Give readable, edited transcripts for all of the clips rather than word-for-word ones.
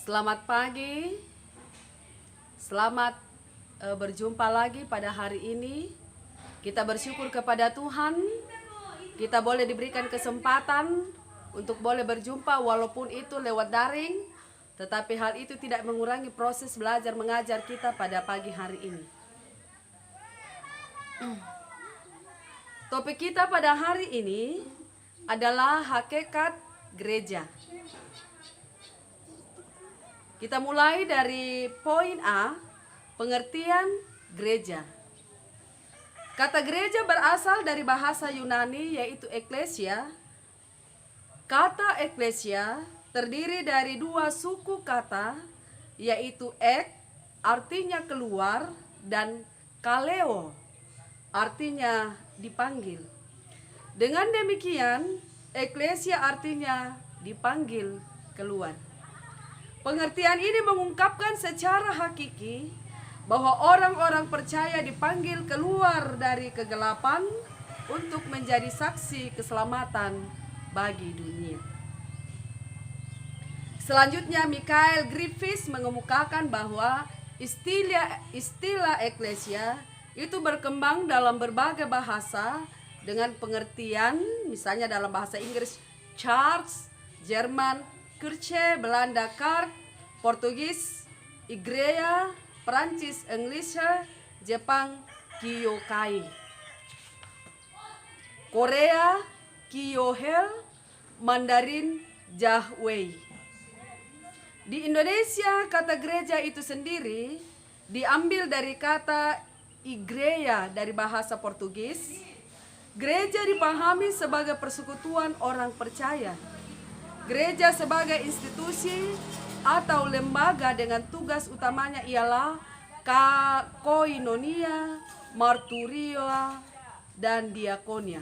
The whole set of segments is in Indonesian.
Selamat pagi, selamat berjumpa lagi pada hari ini. Kita bersyukur kepada Tuhan, kita boleh diberikan kesempatan untuk boleh berjumpa walaupun itu lewat daring, tetapi hal itu tidak mengurangi proses belajar mengajar kita pada pagi hari ini. Topik kita pada hari ini adalah hakikat gereja. Kita mulai dari poin A, pengertian gereja. Kata gereja berasal dari bahasa Yunani yaitu eklesia. Kata eklesia terdiri dari dua suku kata yaitu ek artinya keluar dan kaleo artinya dipanggil. Dengan demikian, eklesia artinya dipanggil keluar. Pengertian ini mengungkapkan secara hakiki bahwa orang-orang percaya dipanggil keluar dari kegelapan untuk menjadi saksi keselamatan bagi dunia. Selanjutnya, Michael Griffiths mengemukakan bahwa istilah eklesia itu berkembang dalam berbagai bahasa dengan pengertian, misalnya dalam bahasa Inggris church, Jerman Kirche, Belanda Kerk, Portugis Igreja, Perancis Englische, Jepang Kyokai, Korea Kyohel, Mandarin Jahwei. Di Indonesia kata gereja itu sendiri diambil dari kata igreja dari bahasa Portugis. Gereja dipahami sebagai persekutuan orang percaya. Gereja sebagai institusi atau lembaga dengan tugas utamanya ialah koinonia, marturia, dan diakonia.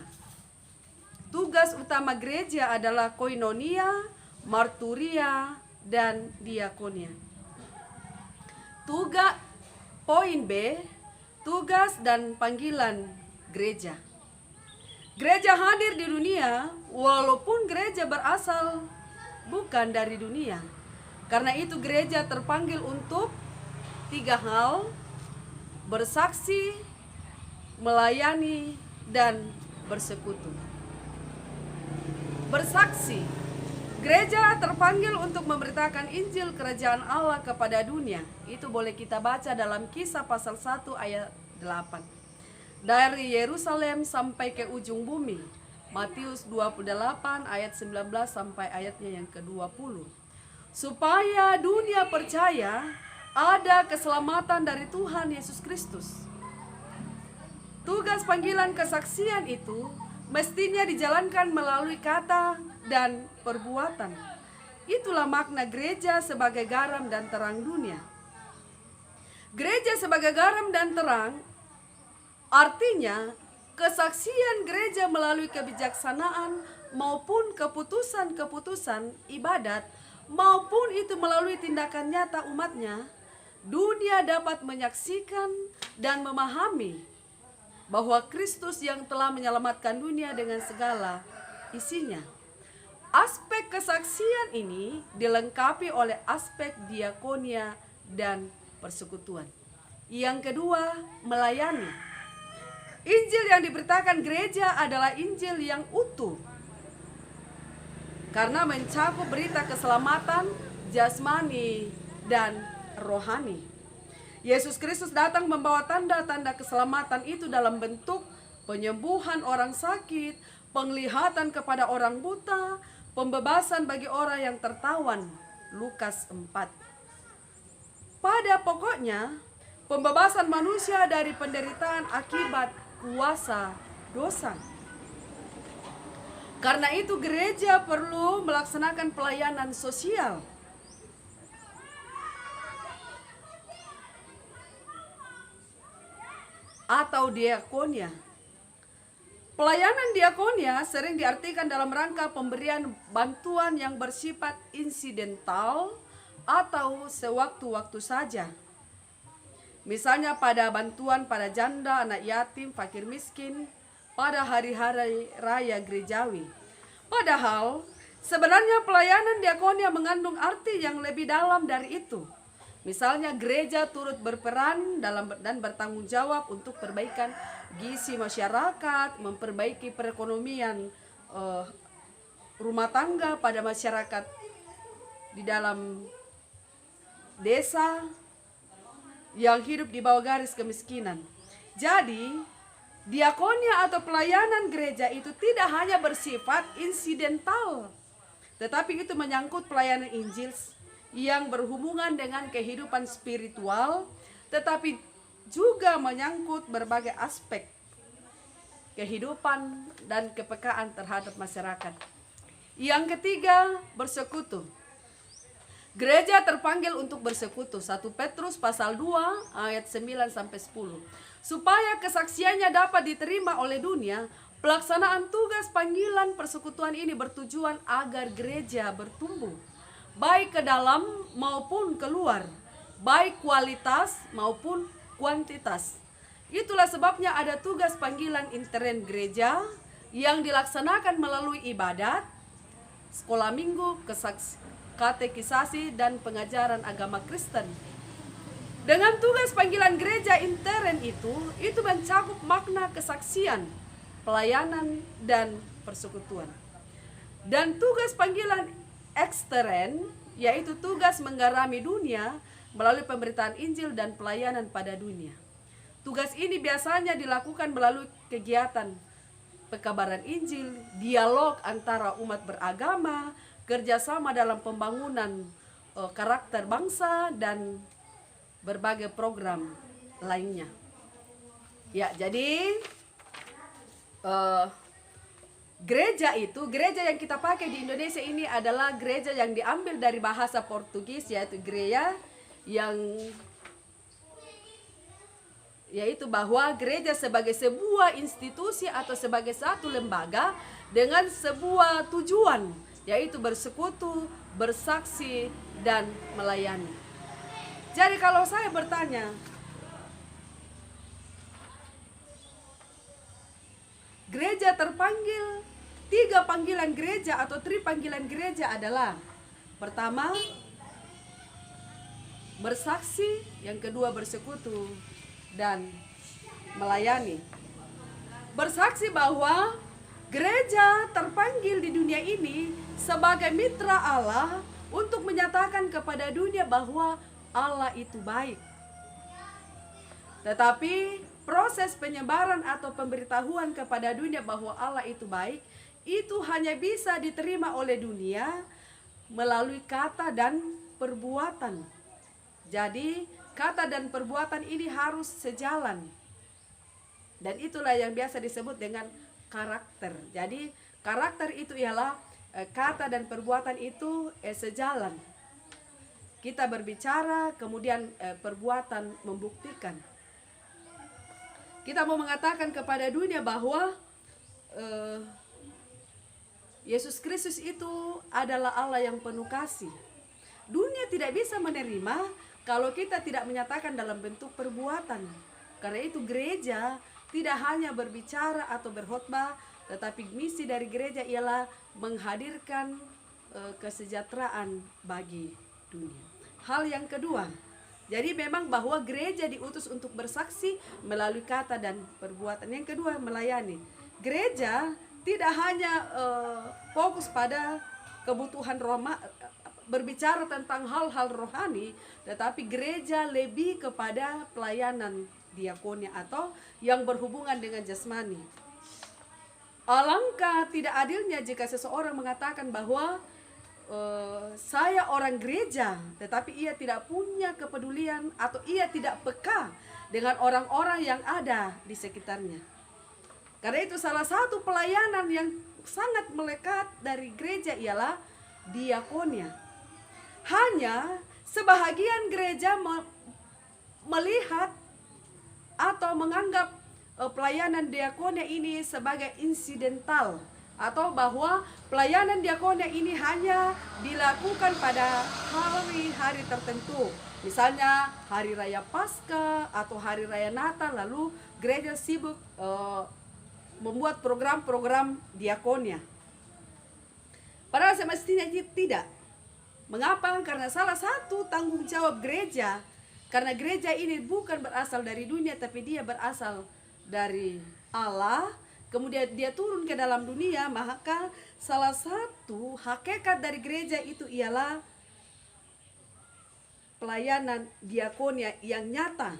Tugas utama gereja adalah koinonia, marturia, dan diakonia. Poin B, tugas dan panggilan gereja. Gereja hadir di dunia walaupun gereja berasal bukan dari dunia. Karena itu gereja terpanggil untuk 3 hal: bersaksi, melayani, dan bersekutu. Bersaksi. Gereja terpanggil untuk memberitakan Injil Kerajaan Allah kepada dunia. Itu boleh kita baca dalam Kisah pasal 1 ayat 8. Dari Yerusalem sampai ke ujung bumi. Matius 28 ayat 19 sampai ayatnya yang ke-20. Supaya dunia percaya ada keselamatan dari Tuhan Yesus Kristus. Tugas panggilan kesaksian itu mestinya dijalankan melalui kata dan perbuatan. Itulah makna gereja sebagai garam dan terang dunia. Gereja sebagai garam dan terang artinya kesaksian gereja melalui kebijaksanaan maupun keputusan-keputusan ibadat maupun itu melalui tindakan nyata umatnya, dunia dapat menyaksikan dan memahami bahwa Kristus yang telah menyelamatkan dunia dengan segala isinya. Aspek kesaksian ini dilengkapi oleh aspek diakonia dan persekutuan. Yang kedua, melayani. Injil yang diberitakan gereja adalah Injil yang utuh karena mencakup berita keselamatan jasmani dan rohani. Yesus Kristus datang membawa tanda-tanda keselamatan itu dalam bentuk penyembuhan orang sakit, penglihatan kepada orang buta, pembebasan bagi orang yang tertawan. Lukas 4. Pada pokoknya, pembebasan manusia dari penderitaan akibat kuasa dosa. Karena itu gereja perlu melaksanakan pelayanan sosial. Atau diakonia. Pelayanan diakonia sering diartikan dalam rangka pemberian bantuan yang bersifat insidental atau sewaktu-waktu saja. Misalnya pada bantuan pada janda, anak yatim, fakir miskin, pada hari-hari raya gerejawi. Padahal Sebenarnya pelayanan diakonia mengandung arti yang lebih dalam dari itu. Misalnya gereja turut berperan dan bertanggung jawab untuk perbaikan gizi masyarakat, memperbaiki perekonomian rumah tangga pada masyarakat di dalam desa yang hidup di bawah garis kemiskinan. Jadi, diakonia atau pelayanan gereja itu tidak hanya bersifat insidental, tetapi itu menyangkut pelayanan Injil yang berhubungan dengan kehidupan spiritual, tetapi juga menyangkut berbagai aspek kehidupan dan kepekaan terhadap masyarakat. Yang ketiga, bersekutu. Gereja terpanggil untuk bersekutu. 1 Petrus pasal 2 ayat 9 sampai 10. Supaya kesaksiannya dapat diterima oleh dunia, pelaksanaan tugas panggilan persekutuan ini bertujuan agar gereja bertumbuh, baik ke dalam maupun keluar, baik kualitas maupun kuantitas. Itulah sebabnya ada tugas panggilan intern gereja yang dilaksanakan melalui ibadat, sekolah minggu, katekisasi, dan pengajaran agama Kristen. Dengan tugas panggilan gereja intern itu mencakup makna kesaksian, pelayanan, dan persekutuan. Dan tugas panggilan ekstern, yaitu tugas menggarami dunia melalui pemberitaan Injil dan pelayanan pada dunia. Tugas ini biasanya dilakukan melalui kegiatan pekabaran Injil, dialog antara umat beragama, kerjasama dalam pembangunan karakter bangsa, dan berbagai program lainnya. Ya, jadi gereja yang kita pakai di Indonesia ini adalah gereja yang diambil dari bahasa Portugis, yaitu gereja, yaitu bahwa gereja sebagai sebuah institusi atau sebagai satu lembaga dengan sebuah tujuan, yaitu bersekutu, bersaksi, dan melayani. Jadi kalau saya bertanya, gereja terpanggil, 3 panggilan gereja atau 3 panggilan gereja adalah: pertama, bersaksi, yang kedua bersekutu, dan melayani. Bersaksi bahwa gereja terpanggil di dunia ini sebagai mitra Allah untuk menyatakan kepada dunia bahwa Allah itu baik. Tetapi proses penyebaran atau pemberitahuan kepada dunia bahwa Allah itu baik, itu hanya bisa diterima oleh dunia melalui kata dan perbuatan. Jadi kata dan perbuatan ini harus sejalan. Dan itulah yang biasa disebut dengan karakter. Jadi karakter itu ialah kata dan perbuatan itu sejalan. Kita berbicara, kemudian perbuatan membuktikan. Kita mau mengatakan kepada dunia bahwa Yesus Kristus itu adalah Allah yang penuh kasih. Dunia tidak bisa menerima kalau kita tidak menyatakan dalam bentuk perbuatan. Karena itu gereja tidak hanya berbicara atau berkhotbah, tetapi misi dari gereja ialah menghadirkan kesejahteraan bagi dunia. Hal yang kedua, jadi memang bahwa gereja diutus untuk bersaksi melalui kata dan perbuatan. Yang kedua, melayani. Gereja tidak hanya fokus pada kebutuhan berbicara tentang hal-hal rohani, tetapi gereja lebih kepada pelayanan diakonia atau yang berhubungan dengan jasmani. Alangkah tidak adilnya jika seseorang mengatakan bahwa saya orang gereja, tetapi ia tidak punya kepedulian atau ia tidak peka dengan orang-orang yang ada di sekitarnya. Karena itu salah satu pelayanan yang sangat melekat dari gereja ialah diakonia. Hanya sebahagian gereja melihat atau menganggap pelayanan diakonia ini sebagai insidental, atau bahwa pelayanan diakonia ini hanya dilakukan pada hari-hari tertentu. Misalnya hari raya Paskah atau hari raya Natal, lalu gereja sibuk membuat program-program diakonia. Padahal semestinya tidak. Mengapa? Karena salah satu tanggung jawab gereja, karena gereja ini bukan berasal dari dunia, tapi dia berasal dari Allah. Kemudian dia turun ke dalam dunia, maka salah satu hakikat dari gereja itu ialah pelayanan diakonia yang nyata,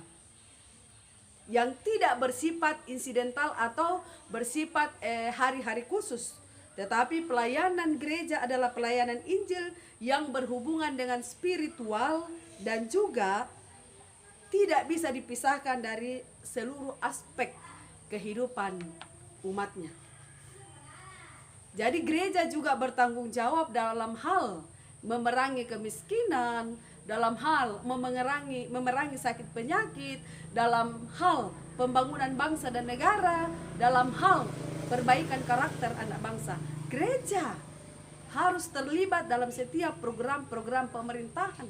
yang tidak bersifat insidental atau bersifat hari-hari khusus. Tetapi pelayanan gereja adalah pelayanan Injil yang berhubungan dengan spiritual dan juga tidak bisa dipisahkan dari seluruh aspek kehidupan umatnya. Jadi gereja juga bertanggung jawab dalam hal memerangi kemiskinan, dalam hal memerangi sakit penyakit, dalam hal pembangunan bangsa dan negara, dalam hal perbaikan karakter anak bangsa. Gereja harus terlibat dalam setiap program-program pemerintahan.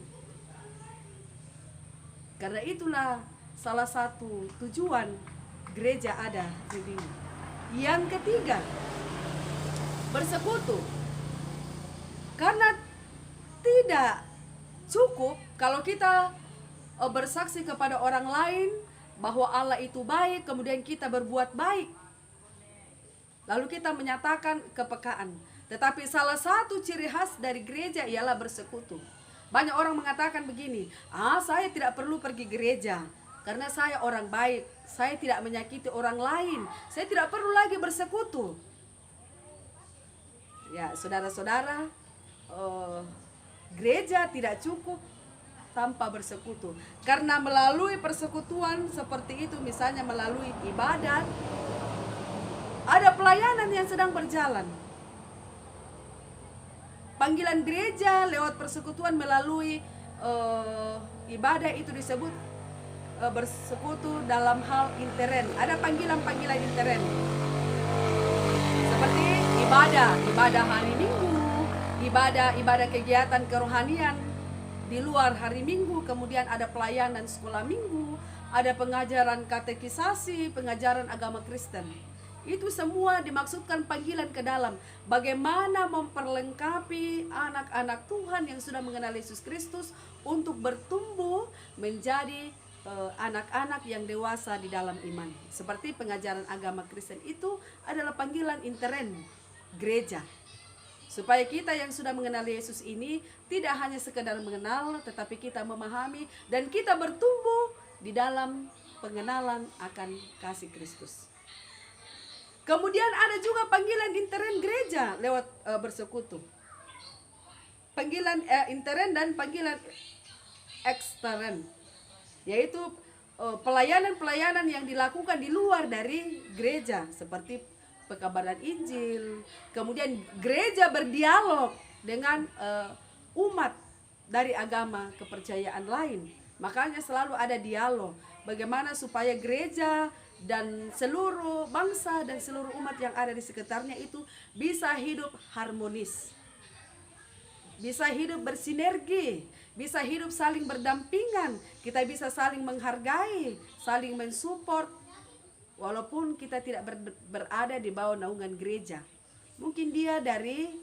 Karena itulah salah satu tujuan gereja ada di dunia. Yang ketiga, bersekutu. Karena tidak cukup kalau kita bersaksi kepada orang lain bahwa Allah itu baik, kemudian kita berbuat baik, lalu kita menyatakan kepekaan. Tetapi salah satu ciri khas dari gereja ialah bersekutu. Banyak orang mengatakan begini, saya tidak perlu pergi gereja karena saya orang baik, saya tidak menyakiti orang lain, saya tidak perlu lagi bersekutu. Ya, saudara-saudara, gereja tidak cukup tanpa bersekutu. Karena melalui persekutuan seperti itu, misalnya melalui ibadat, ada pelayanan yang sedang berjalan. Panggilan gereja lewat persekutuan melalui ibadah itu disebut bersekutu dalam hal intern. Ada panggilan-panggilan intern. Seperti ibadah hari Minggu, ibadah kegiatan kerohanian di luar hari Minggu, kemudian ada pelayanan sekolah Minggu, ada pengajaran katekisasi, pengajaran agama Kristen. Itu semua dimaksudkan panggilan ke dalam bagaimana memperlengkapi anak-anak Tuhan yang sudah mengenal Yesus Kristus untuk bertumbuh menjadi anak-anak yang dewasa di dalam iman. Seperti pengajaran agama Kristen itu adalah panggilan intern gereja. Supaya kita yang sudah mengenal Yesus ini tidak hanya sekedar mengenal, tetapi kita memahami dan kita bertumbuh di dalam pengenalan akan kasih Kristus. Kemudian ada juga panggilan intern gereja lewat bersekutu. Panggilan intern dan panggilan ekstern, yaitu pelayanan-pelayanan yang dilakukan di luar dari gereja, seperti pekabaran Injil. Kemudian gereja berdialog dengan umat dari agama kepercayaan lain. Makanya selalu ada dialog bagaimana supaya gereja dan seluruh bangsa dan seluruh umat yang ada di sekitarnya itu bisa hidup harmonis, bisa hidup bersinergi, bisa hidup saling berdampingan. Kita bisa saling menghargai, saling mensupport, walaupun kita tidak berada di bawah naungan gereja. Mungkin dia dari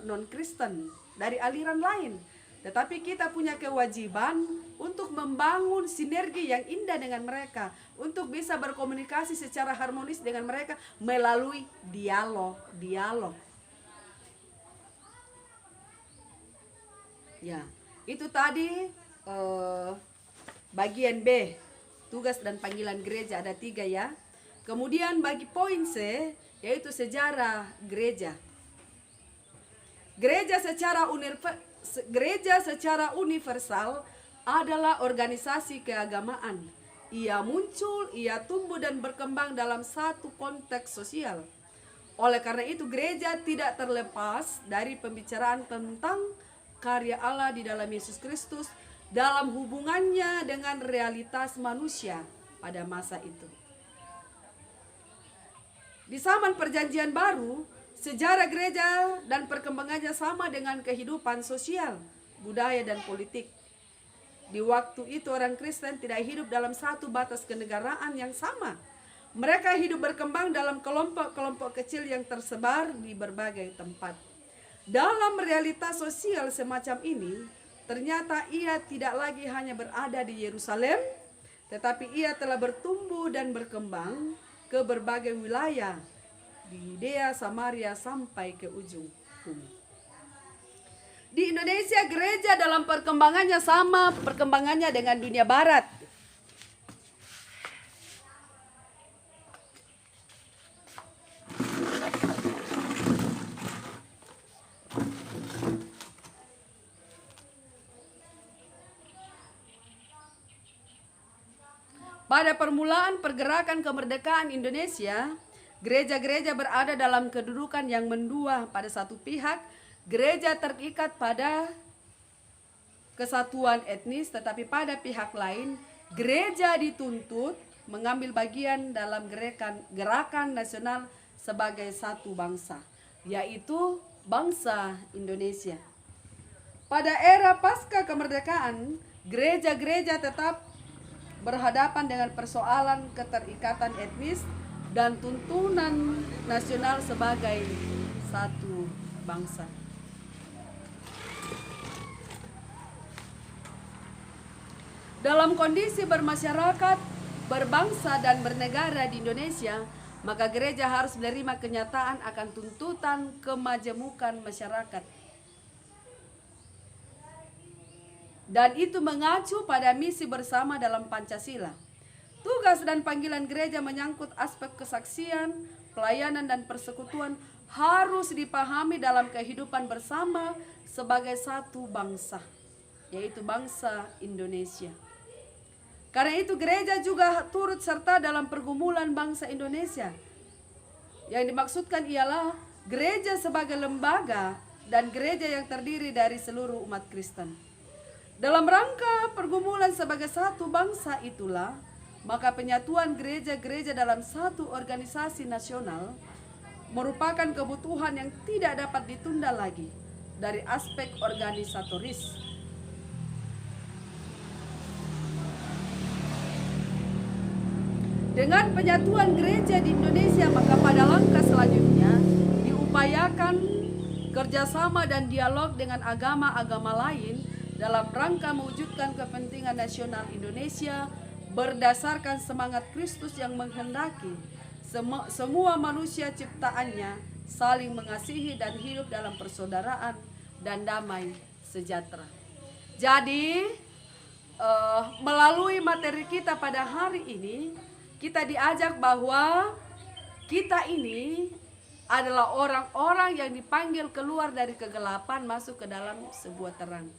non-Kristen, dari aliran lain, tetapi kita punya kewajiban untuk membangun sinergi yang indah dengan mereka, untuk bisa berkomunikasi secara harmonis dengan mereka melalui dialog. Ya, itu tadi bagian B, tugas dan panggilan gereja ada 3 ya. Kemudian bagi poin C, yaitu sejarah gereja. Gereja secara universal adalah organisasi keagamaan. Ia muncul, ia tumbuh dan berkembang dalam satu konteks sosial. Oleh karena itu gereja tidak terlepas dari pembicaraan tentang karya Allah di dalam Yesus Kristus dalam hubungannya dengan realitas manusia pada masa itu. Di zaman Perjanjian Baru, sejarah gereja dan perkembangannya sama dengan kehidupan sosial, budaya dan politik. Di waktu itu orang Kristen tidak hidup dalam satu batas kenegaraan yang sama. Mereka hidup berkembang dalam kelompok-kelompok kecil yang tersebar di berbagai tempat. Dalam realitas sosial semacam ini, ternyata ia tidak lagi hanya berada di Yerusalem, tetapi ia telah bertumbuh dan berkembang ke berbagai wilayah di Yudea, Samaria, sampai ke ujung bumi. Di Indonesia, gereja dalam perkembangannya sama perkembangannya dengan dunia barat. Pada permulaan pergerakan kemerdekaan Indonesia, gereja-gereja berada dalam kedudukan yang mendua. Pada satu pihak, gereja terikat pada kesatuan etnis, tetapi pada pihak lain, gereja dituntut mengambil bagian dalam gerakan nasional sebagai satu bangsa, yaitu bangsa Indonesia. Pada era pasca kemerdekaan, gereja-gereja tetap berhadapan dengan persoalan keterikatan etnis dan tuntunan nasional sebagai satu bangsa. Dalam kondisi bermasyarakat, berbangsa dan bernegara di Indonesia, maka gereja harus menerima kenyataan akan tuntutan kemajemukan masyarakat. Dan itu mengacu pada misi bersama dalam Pancasila. Tugas dan panggilan gereja menyangkut aspek kesaksian, pelayanan dan persekutuan harus dipahami dalam kehidupan bersama sebagai satu bangsa, yaitu bangsa Indonesia. Karena itu gereja juga turut serta dalam pergumulan bangsa Indonesia. Yang dimaksudkan ialah gereja sebagai lembaga dan gereja yang terdiri dari seluruh umat Kristen. Dalam rangka pergumulan sebagai satu bangsa itulah, maka penyatuan gereja-gereja dalam satu organisasi nasional merupakan kebutuhan yang tidak dapat ditunda lagi dari aspek organisatoris. Dengan penyatuan gereja di Indonesia, maka pada langkah selanjutnya diupayakan kerjasama dan dialog dengan agama-agama lain dalam rangka mewujudkan kepentingan nasional Indonesia berdasarkan semangat Kristus yang menghendaki semua manusia ciptaannya saling mengasihi dan hidup dalam persaudaraan dan damai sejahtera. Jadi melalui materi kita pada hari ini, kita diajak bahwa kita ini adalah orang-orang yang dipanggil keluar dari kegelapan masuk ke dalam sebuah terang.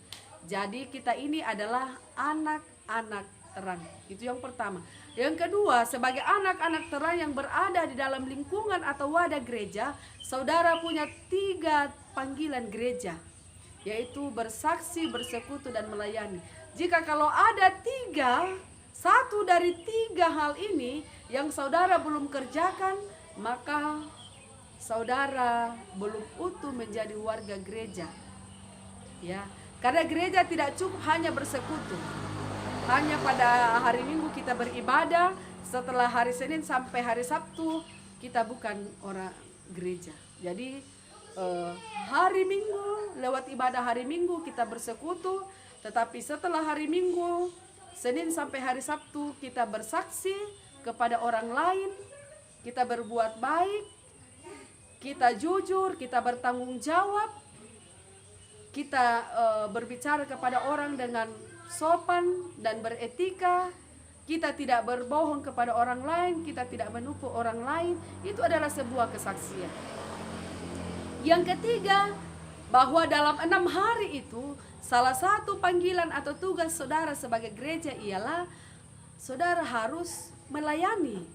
Jadi kita ini adalah anak-anak terang. Itu yang pertama. Yang kedua, sebagai anak-anak terang yang berada di dalam lingkungan atau wadah gereja, saudara punya 3 panggilan gereja, yaitu bersaksi, bersekutu, dan melayani. Jika kalau ada 1 dari 3 hal ini yang saudara belum kerjakan, maka saudara belum utuh menjadi warga gereja. Ya. Karena gereja tidak cukup hanya bersekutu. Hanya pada hari Minggu kita beribadah, setelah hari Senin sampai hari Sabtu kita bukan orang gereja. Jadi hari Minggu, lewat ibadah hari Minggu kita bersekutu, tetapi setelah hari Minggu, Senin sampai hari Sabtu kita bersaksi kepada orang lain, kita berbuat baik, kita jujur, kita bertanggung jawab, kita berbicara kepada orang dengan sopan dan beretika, kita tidak berbohong kepada orang lain, kita tidak menipu orang lain. Itu adalah sebuah kesaksian. Yang ketiga, bahwa dalam 6 hari itu, salah satu panggilan atau tugas saudara sebagai gereja ialah saudara harus melayani.